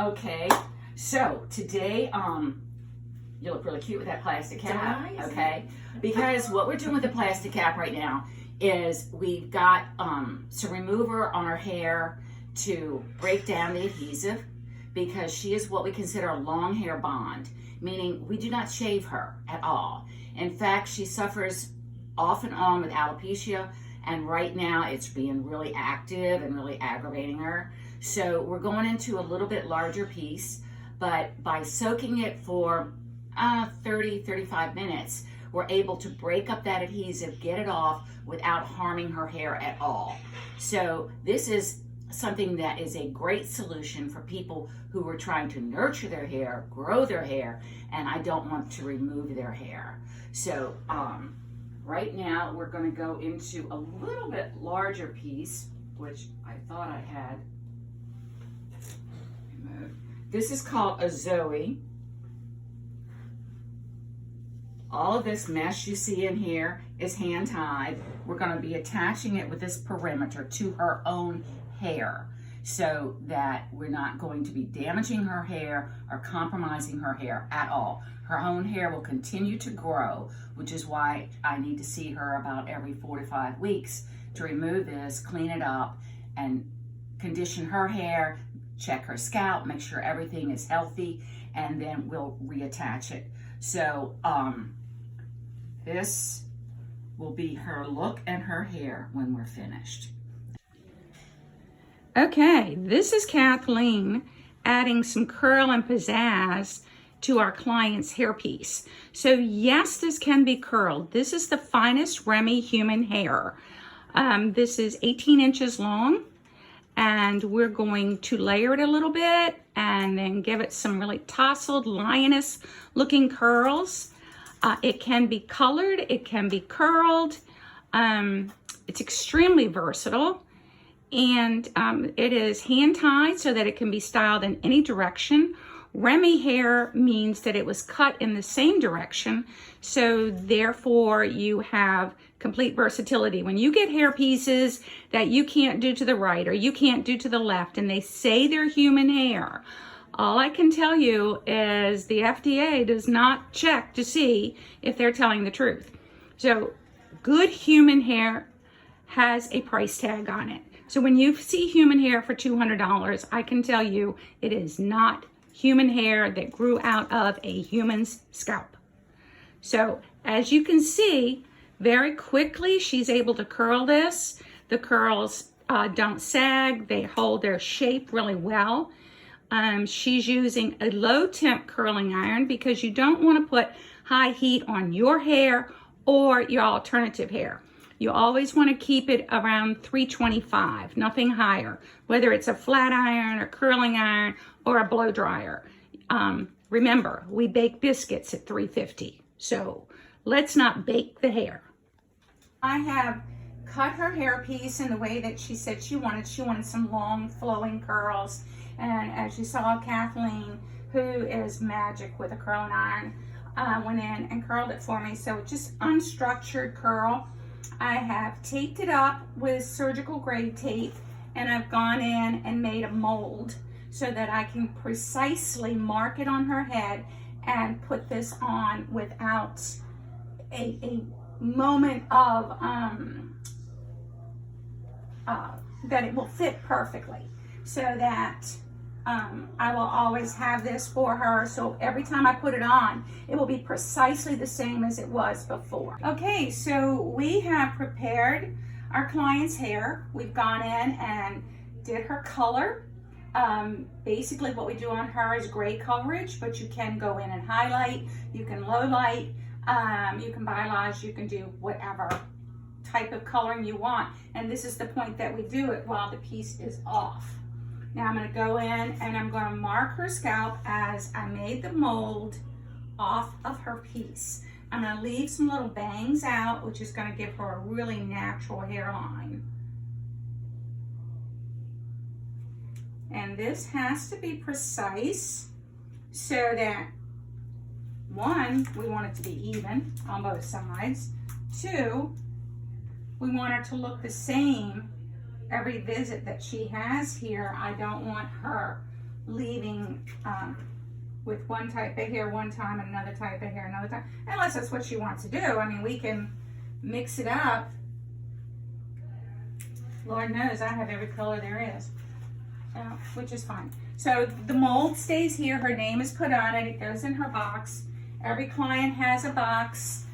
Okay, so today, you look really cute with that plastic cap, Nice. okay? Because what we're doing with the plastic cap right now is we've got some remover on her hair to break down the adhesive, because she is what we consider a long hair bond, meaning we do not shave her at all. In fact, she suffers off and on with alopecia, and right now it's being really active and really aggravating her. So we're going into a little bit larger piece, but by soaking it for 30-35 minutes, we're able to break up that adhesive, get it off without harming her hair at all. So this is something that is a great solution for people who are trying to nurture their hair, grow their hair, and I don't want to remove their hair. So right now we're going to go into a little bit larger piece, which I thought I had removed. This is called a Zoe. All of this mesh you see in here is hand tied. We're going to be attaching it with this perimeter to her own hair, so that we're not going to be damaging her hair or compromising her hair at all. Her own hair will continue to grow, which is why I need to see her about every 4 to 5 weeks to remove this, clean it up, and condition her hair, check her scalp, make sure everything is healthy, and then we'll reattach it. So this will be her look and her hair when we're finished. Okay, this is Kathleen adding some curl and pizzazz to our client's hairpiece. So yes, this can be curled. This is the finest Remy human hair. This is 18 inches long, and we're going to layer it a little bit and then give it some really tousled lioness looking curls. It can be colored, it can be curled. It's extremely versatile. And it is hand tied so that it can be styled in any direction. Remy hair means that it was cut in the same direction, so therefore you have complete versatility. When you get hair pieces that you can't do to the right or you can't do to the left, and they say they're human hair, all I can tell you is the FDA does not check to see if they're telling the truth. So good human hair has a price tag on it. So when you see human hair for $200, I can tell you it is not human hair that grew out of a human's scalp. So as you can see, very quickly she's able to curl this. The curls don't sag, they hold their shape really well. She's using a low temp curling iron because you don't want to put high heat on your hair or your alternative hair. You always want to keep it around 325, nothing higher, whether it's a flat iron or curling iron or a blow dryer. Remember, we bake biscuits at 350, so let's not bake the hair. I have cut her hairpiece in the way that she said she wanted. She wanted some long flowing curls, and as you saw, Kathleen, who is magic with a curling iron, went in and curled it for me. So just unstructured curl. I have taped it up with surgical grade tape, and I've gone in and made a mold so that I can precisely mark it on her head and put this on without a moment of that it will fit perfectly, so that I will always have this for her, so every time I put it on, it will be precisely the same as it was before. Okay, so we have prepared our client's hair. We've gone in and did her color. Basically what we do on her is gray coverage, but you can go in and highlight, you can low light, you can balayage, you can do whatever type of coloring you want. And this is the point that we do it while the piece is off. Now I'm going to go in and I'm going to mark her scalp as I made the mold off of her piece. I'm going to leave some little bangs out, which is going to give her a really natural hairline. And this has to be precise so that, one, we want it to be even on both sides. Two, we want her to look the same every visit that she has here. I don't want her leaving with one type of hair one time and another type of hair another time, unless that's what she wants to do. I mean, we can mix it up. Lord knows I have every color there is, so, which is fine. So the mold stays here. Her name is put on it. It goes in her box. Every client has a box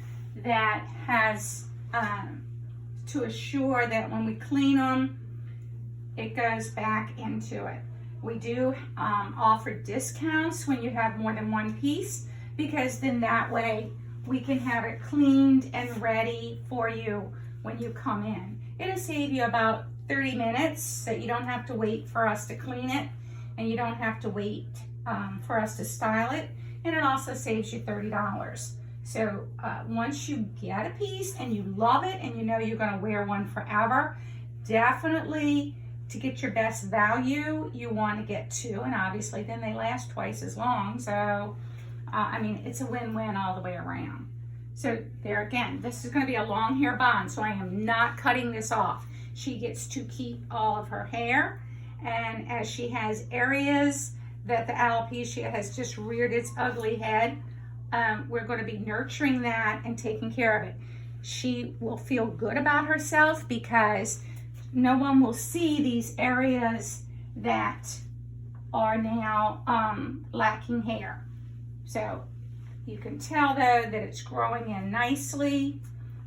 that has to assure that when we clean them, it goes back into it. We do offer discounts when you have more than one piece, because then that way we can have it cleaned and ready for you when you come in. It'll save you about 30 minutes, that you don't have to wait for us to clean it, and you don't have to wait for us to style it, and it also saves you $30. So once you get a piece and you love it and you know you're going to wear one forever, definitely to get your best value, you want to get two, and obviously then they last twice as long. So I mean, it's a win-win all the way around. So there again, this is going to be a long hair bond, so I am not cutting this off. She gets to keep all of her hair, and as she has areas that the alopecia has just reared its ugly head, we're going to be nurturing that and taking care of it. She will feel good about herself because no one will see these areas that are now lacking hair. So you can tell though that it's growing in nicely,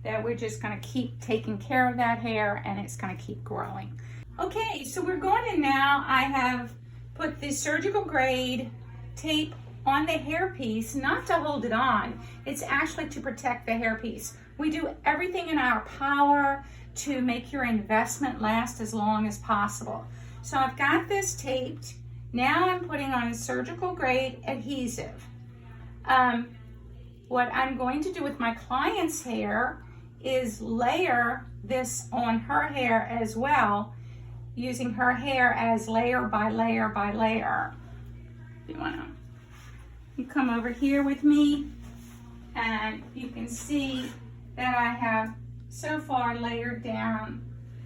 that we're just going to keep taking care of that hair and it's going to keep growing. Okay, so we're going in now. I have put this surgical grade tape on the hairpiece, not to hold it on, it's actually to protect the hairpiece. We do everything in our power to make your investment last as long as possible. So I've got this taped. Now I'm putting on surgical grade adhesive. What I'm going to do with my client's hair is layer this on her hair as well, using her hair as layer by layer by layer. If you want to, you come over here with me and you can see that I have so far layered down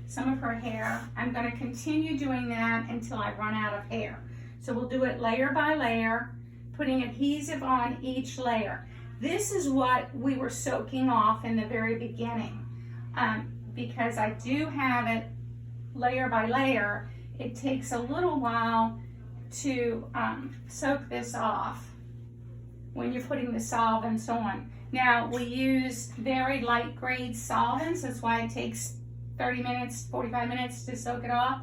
some of her hair. I'm going to continue doing that until I run out of hair. So we'll do it layer by layer, putting adhesive on each layer. This is what we were soaking off in the very beginning. Because I do have it layer by layer, it takes a little while to soak this off when you're putting the solvents on. Now we use very light grade solvents, that's why it takes 30 minutes, 45 minutes to soak it off,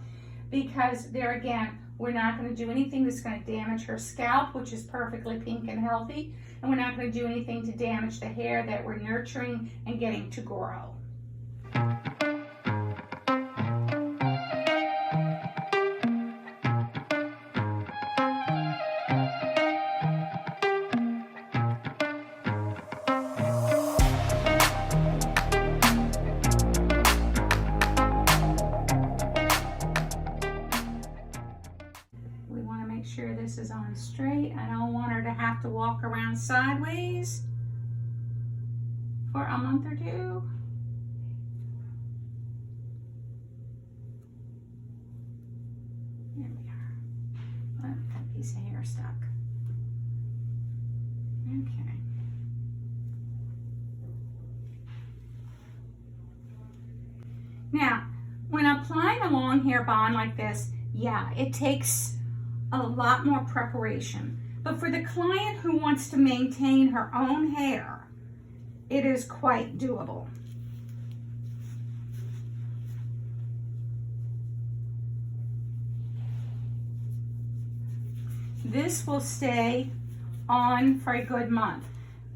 because there again, we're not going to do anything that's going to damage her scalp, which is perfectly pink and healthy, and we're not going to do anything to damage the hair that we're nurturing and getting to grow. Sure this is on straight. I don't want her to have to walk around sideways for a month or two. There we are. Oh, that piece of hair stuck. Okay. Now, when applying a long hair bond like this, yeah, it takes a lot more preparation. But for the client who wants to maintain her own hair, it is quite doable. This will stay on for a good month.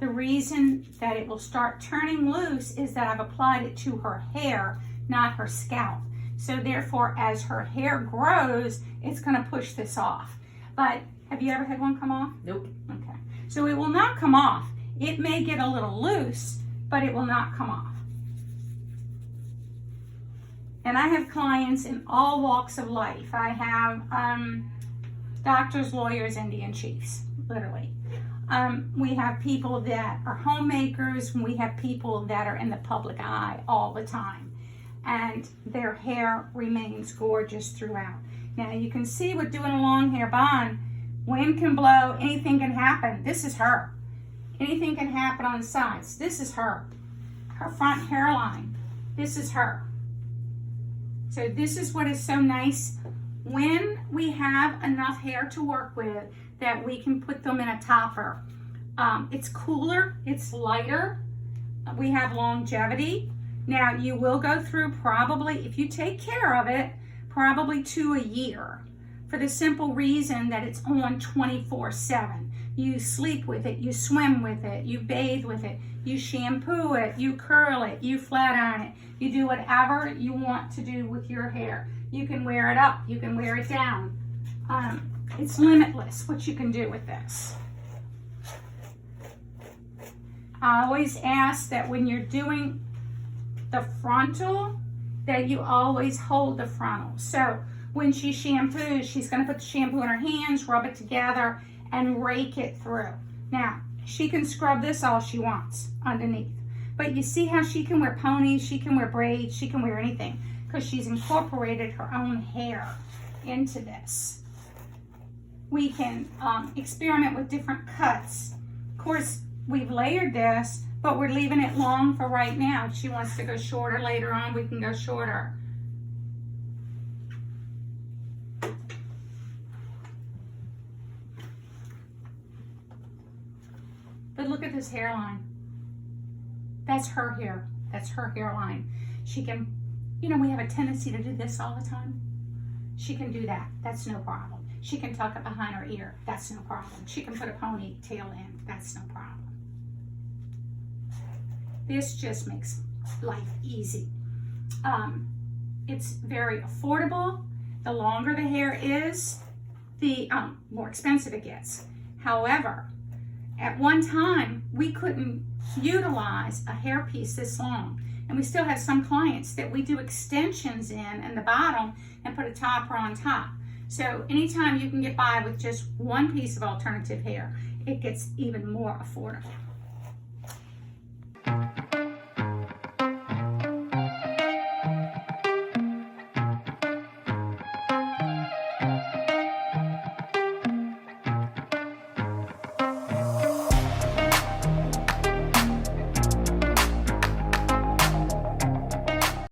The reason that it will start turning loose is that I've applied it to her hair, not her scalp. So therefore, as her hair grows, it's going to push this off. But have you ever had one come off? Nope. Okay. So it will not come off. It may get a little loose, but it will not come off. And I have clients in all walks of life. I have doctors, lawyers, Indian chiefs, literally. We have people that are homemakers. We have people that are in the public eye all the time. And their hair remains gorgeous throughout. Now you can see with doing a long hair bond, Wind can blow, anything can happen. This is her. Anything can happen on the sides. This is her. Her front hairline. This is her. So this is what is so nice when we have enough hair to work with that we can put them in a topper. It's cooler, it's lighter, we have longevity. Now you will go through probably, if you take care of it, probably 2 a year, for the simple reason that it's on 24/7. You sleep with it, you swim with it, you bathe with it, you shampoo it, you curl it, you flat iron it, you do whatever you want to do with your hair. You can wear it up, you can wear it down. It's limitless what you can do with this. I always ask that when you're doing the frontal, that you always hold the frontal. So when she shampoos, she's going to put the shampoo in her hands, rub it together, and rake it through. Now, she can scrub this all she wants underneath. But you see how she can wear ponies, she can wear braids, she can wear anything, because she's incorporated her own hair into this. We can experiment with different cuts. Of course, we've layered this, but we're leaving it long for right now. If she wants to go shorter later on, we can go shorter. But look at this hairline. That's her hair. That's her hairline. She can, you know, we have a tendency to do this all the time. She can do that. That's no problem. She can tuck it behind her ear. That's no problem. She can put a ponytail in. That's no problem. This just makes life easy. It's very affordable. The longer the hair is, the more expensive it gets. However, at one time, we couldn't utilize a hairpiece this long. And we still have some clients that we do extensions in the bottom and put a topper on top. So anytime you can get by with just one piece of alternative hair, it gets even more affordable.